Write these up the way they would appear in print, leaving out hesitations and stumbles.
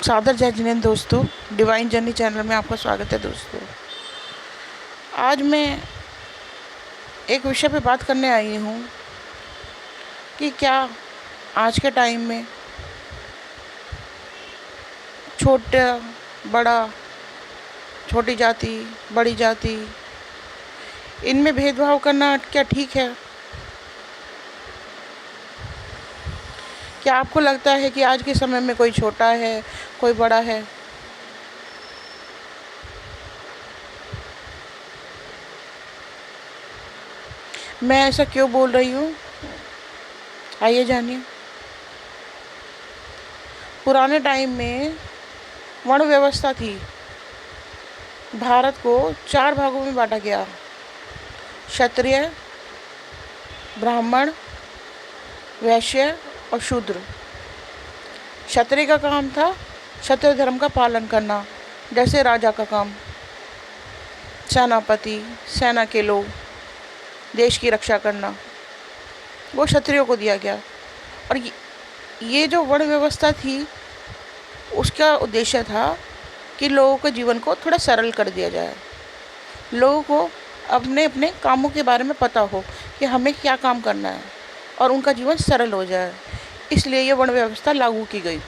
सादर जय जिनेंद्र दोस्तों, डिवाइन जर्नी चैनल में आपका स्वागत है दोस्तों। आज मैं एक विषय पे बात करने आई हूँ कि क्या आज के टाइम में छोटा बड़ा, छोटी जाति बड़ी जाति, इनमें भेदभाव करना क्या ठीक है? क्या आपको लगता है कि आज के समय में कोई छोटा है, कोई बड़ा है? मैं ऐसा क्यों बोल रही हूँ, आइए जानिए। पुराने टाइम में वर्ण व्यवस्था थी। भारत को 4 भागों में बांटा गया: क्षत्रिय, ब्राह्मण, वैश्य और शूद्र। क्षत्रिय का काम था क्षत्रिय धर्म का पालन करना, जैसे राजा का काम, सेनापति, सेना के लोग, देश की रक्षा करना, वो क्षत्रियों को दिया गया। और ये जो वर्ण व्यवस्था थी, उसका उद्देश्य था कि लोगों के जीवन को थोड़ा सरल कर दिया जाए, लोगों को अपने अपने कामों के बारे में पता हो कि हमें क्या काम करना है और उनका जीवन सरल हो जाए। इसलिए ये वर्ण व्यवस्था लागू की गई।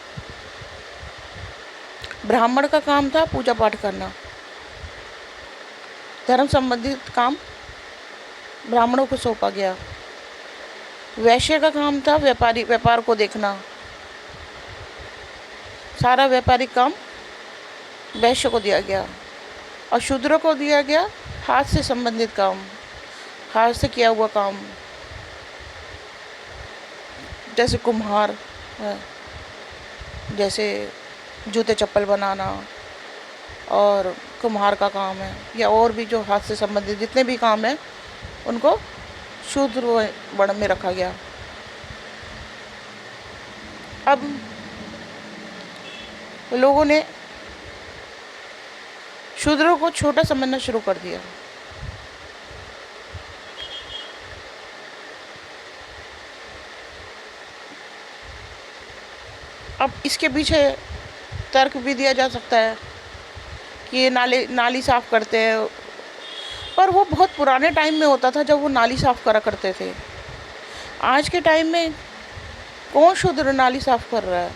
ब्राह्मण का काम था पूजा पाठ करना, धर्म संबंधित काम ब्राह्मणों को सौंपा गया। वैश्य का काम था व्यापार को देखना, सारा व्यापारिक काम वैश्य को दिया गया। और शूद्र को दिया गया हाथ से संबंधित काम, हाथ से किया हुआ काम, जैसे कुम्हार है, जैसे जूते चप्पल बनाना और कुम्हार का काम है, या और भी जो हाथ से संबंधित जितने भी काम हैं, उनको शूद्र वर्ण में रखा गया। अब लोगों ने शूद्रों को छोटा समझना शुरू कर दिया। अब इसके पीछे तर्क भी दिया जा सकता है कि ये नाली साफ करते हैं, पर वो बहुत पुराने टाइम में होता था जब वो नाली साफ करा करते थे। आज के टाइम में कौन शूद्र नाली साफ कर रहा है?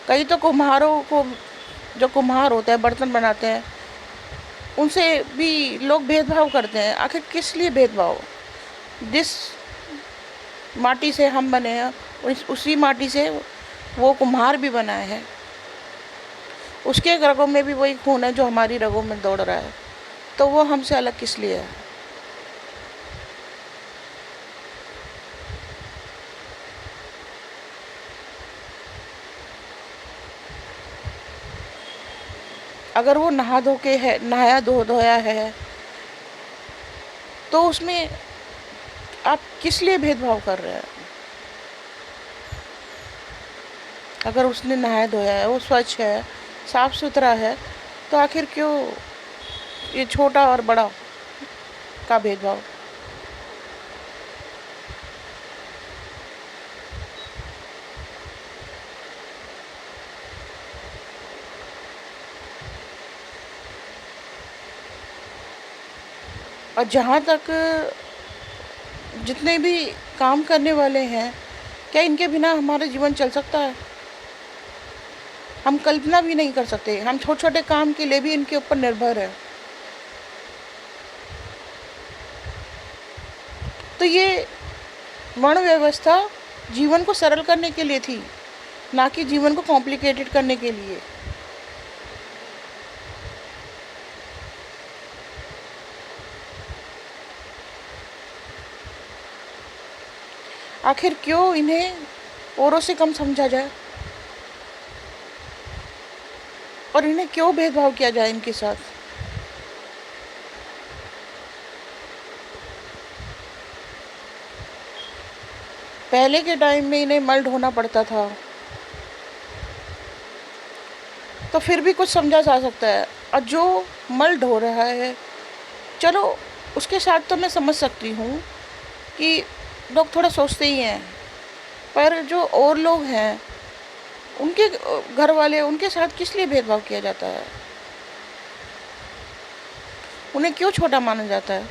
कई तो कुम्हारों को, जो कुम्हार होते हैं, बर्तन बनाते हैं, उनसे भी लोग भेदभाव करते हैं। आखिर किस लिए भेदभाव? जिस माटी से हम बने हैं, उसी माटी से वो कुम्हार भी बनाए हैं। उसके रगों में भी वही खून है जो हमारी रगों में दौड़ रहा है, तो वो हमसे अलग किस लिए है? अगर वो नहाया धोया है, तो उसमें आप किस लिए भेदभाव कर रहे हैं? अगर उसने नहाया धोया है, वो स्वच्छ है, साफ सुथरा है, तो आखिर क्यों ये छोटा और बड़ा का भेदभाव? और जहाँ तक जितने भी काम करने वाले हैं, क्या इनके बिना हमारा जीवन चल सकता है? हम कल्पना भी नहीं कर सकते। हम छोटे छोटे काम के लिए भी इनके ऊपर निर्भर है। तो ये वर्ण व्यवस्था जीवन को सरल करने के लिए थी, ना कि जीवन को कॉम्प्लिकेटेड करने के लिए। आखिर क्यों इन्हें औरों से कम समझा जाए और इन्हें क्यों भेदभाव किया जाए इनके साथ? पहले के टाइम में इन्हें मल ढोना पड़ता था, तो फिर भी कुछ समझा जा सकता है। और जो मल ढो रहा है, चलो उसके साथ तो मैं समझ सकती हूँ कि लोग थोड़ा सोचते ही हैं, पर जो और लोग हैं उनके घर वाले उनके साथ किस लिए भेदभाव किया जाता है? उन्हें क्यों छोटा माना जाता है?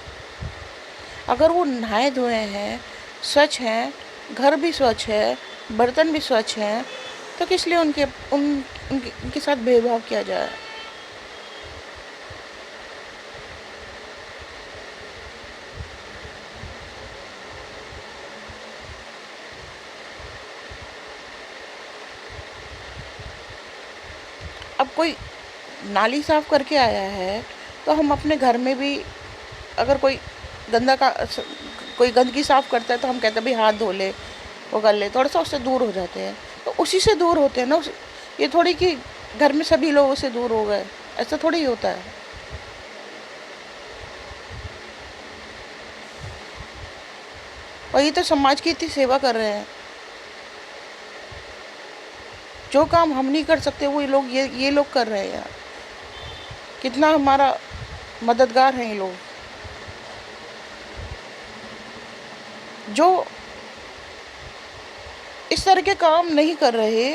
अगर वो नहाए धोए हैं, स्वच्छ हैं, घर भी स्वच्छ है, बर्तन भी स्वच्छ हैं, तो किस लिए उनके साथ भेदभाव किया जाए? अब कोई नाली साफ करके आया है, तो हम अपने घर में भी अगर गंदा का कोई गंदगी साफ करता है, तो हम कहते हैं भाई हाथ धो ले, वो कर ले, थोड़ा सा उससे दूर हो जाते हैं। तो उसी से दूर होते हैं ना। ये थोड़ी कि घर में सभी लोगों से दूर हो गए, ऐसा थोड़ी ही होता है। वही तो समाज की इतनी सेवा कर रहे हैं। जो काम हम नहीं कर सकते वो ये लोग कर रहे हैं यार। कितना हमारा मददगार हैं ये लोग, जो इस तरह के काम नहीं कर रहे,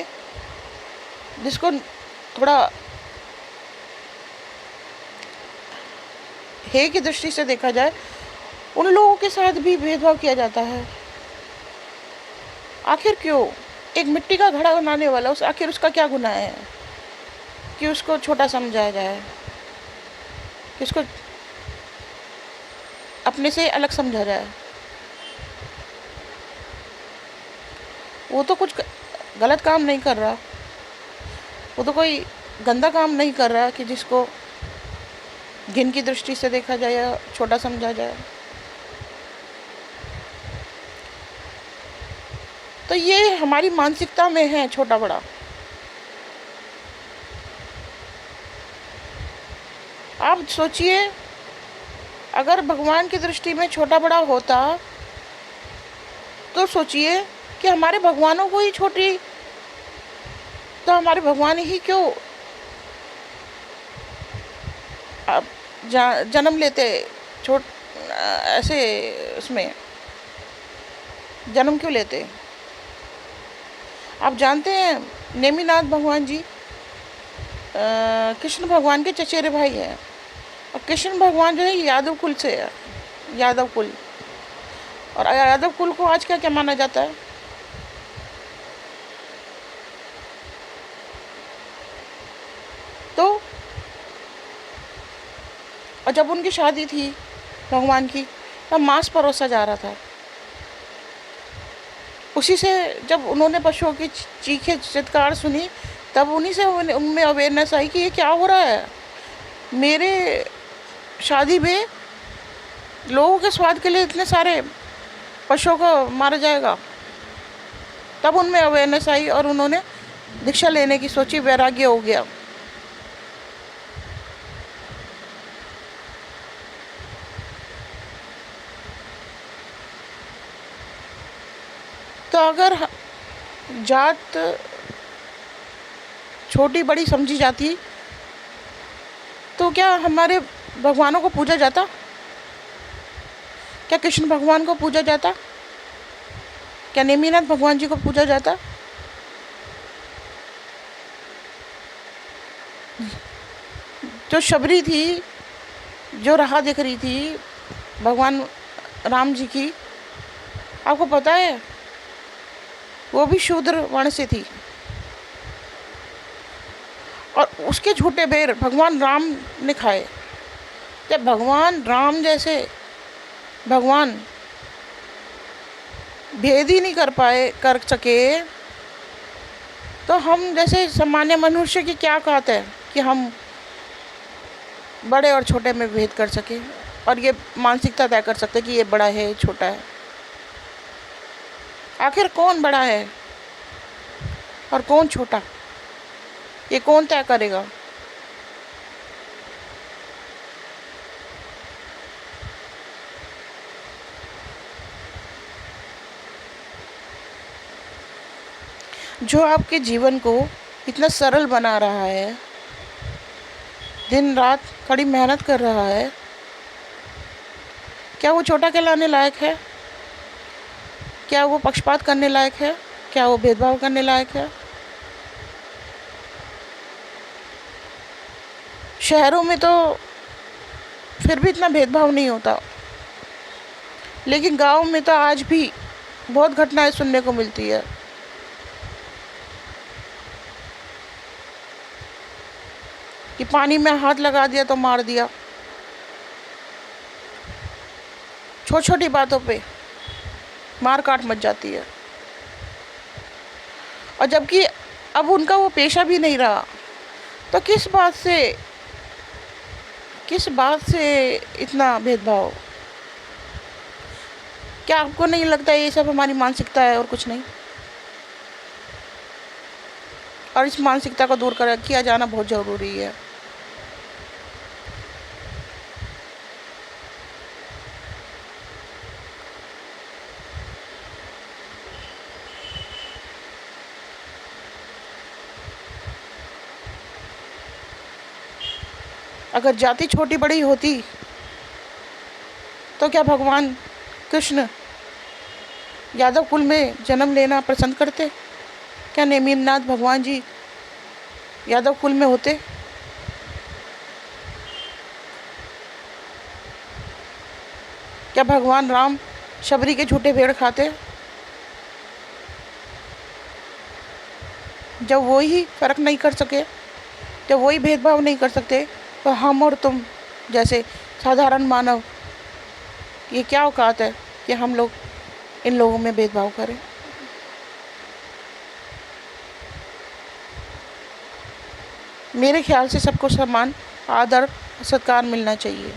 जिसको थोड़ा हे की दृष्टि से देखा जाए, उन लोगों के साथ भी भेदभाव किया जाता है। आखिर क्यों? एक मिट्टी का घड़ा बनाने वाला आखिर उसका क्या गुनाह है कि उसको छोटा समझाया जाए, कि उसको अपने से अलग समझा जाए? वो तो कुछ गलत काम नहीं कर रहा, वो तो कोई गंदा काम नहीं कर रहा कि जिसको घिन की दृष्टि से देखा जाए या छोटा समझा जाए। तो ये हमारी मानसिकता में है छोटा बड़ा। आप सोचिए, अगर भगवान की दृष्टि में छोटा बड़ा होता, तो सोचिए कि हमारे भगवानों को ही छोटी, तो हमारे भगवान ही क्यों जन्म लेते छोट ऐसे उसमें जन्म क्यों लेते? आप जानते हैं नेमिनाथ भगवान जी कृष्ण भगवान के चचेरे भाई हैं। और कृष्ण भगवान जो है यादव कुल से है, यादव कुल। और यादव कुल को आज क्या क्या माना जाता है? तो और जब उनकी शादी थी भगवान की, तब मांस परोसा जा रहा था। उसी से जब उन्होंने पशुओं की चीखें चित्कार सुनी, तब उन्हीं से उनमें अवेयरनेस आई कि ये क्या हो रहा है, मेरे शादी में लोगों के स्वाद के लिए इतने सारे पशुओं को मारा जाएगा। तब उनमें अवेयरनेस आई और उन्होंने दीक्षा लेने की सोची, वैराग्य हो गया। तो अगर जात छोटी बड़ी समझी जाती, तो क्या हमारे भगवानों को पूजा जाता? क्या कृष्ण भगवान को पूजा जाता? क्या नेमिनाथ भगवान जी को पूजा जाता? जो शबरी थी, जो राह दिख रही थी भगवान राम जी की, आपको पता है वो भी शूद्र वर्ण से थी। और उसके झूठे बेर भगवान राम ने खाए। जब भगवान राम जैसे भगवान भेद ही नहीं कर सके, तो हम जैसे सामान्य मनुष्य की क्या कहते हैं कि हम बड़े और छोटे में भेद कर सके और ये मानसिकता तय कर सकते कि ये बड़ा है, छोटा है। आखिर कौन बड़ा है और कौन छोटा, ये कौन तय करेगा? जो आपके जीवन को इतना सरल बना रहा है, दिन रात कड़ी मेहनत कर रहा है, क्या वो छोटा कहलाने लायक है? क्या वो पक्षपात करने लायक है? क्या वो भेदभाव करने लायक है? शहरों में तो फिर भी इतना भेदभाव नहीं होता, लेकिन गांव में तो आज भी बहुत घटनाएं सुनने को मिलती है। कि पानी में हाथ लगा दिया तो मार दिया, छोटी छोटी बातों पे मार काट मच जाती है। और जबकि अब उनका वो पेशा भी नहीं रहा, तो किस बात से इतना भेदभाव? क्या आपको नहीं लगता ये सब हमारी मानसिकता है और कुछ नहीं? और इस मानसिकता को दूर कर किया जाना बहुत ज़रूरी है। अगर जाति छोटी बड़ी होती तो क्या भगवान कृष्ण यादव कुल में जन्म लेना पसंद करते? क्या नेमिनाथ भगवान जी यादव कुल में होते? क्या भगवान राम शबरी के झूठे भेड़ खाते? जब वो ही फर्क नहीं कर सके, जब वही भेदभाव नहीं कर सकते, तो हम और तुम जैसे साधारण मानव, ये क्या औकात है कि हम लोग इन लोगों में भेदभाव करें? मेरे ख्याल से सबको समान आदर सत्कार मिलना चाहिए।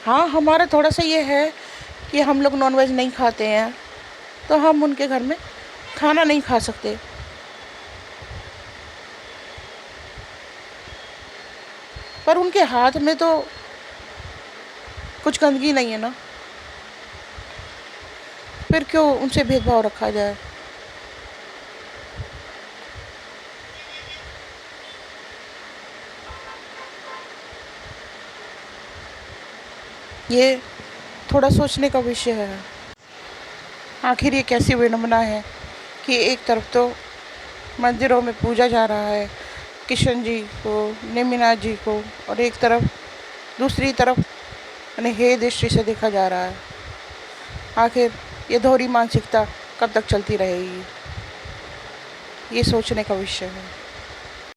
हाँ, हमारा थोड़ा सा ये है कि हम लोग नॉनवेज नहीं खाते हैं, तो हम उनके घर में खाना नहीं खा सकते। पर उनके हाथ में तो कुछ गंदगी नहीं है ना, फिर क्यों उनसे भेदभाव रखा जाए? ये थोड़ा सोचने का विषय है। आखिर ये कैसी विडंबना है कि एक तरफ तो मंदिरों में पूजा जा रहा है किशन जी को, नेमिनाथ जी को, और एक तरफ दूसरी तरफ यानी हे दृष्टि से देखा जा रहा है। आखिर ये दोहरी मानसिकता कब तक चलती रहेगी? ये सोचने का विषय है।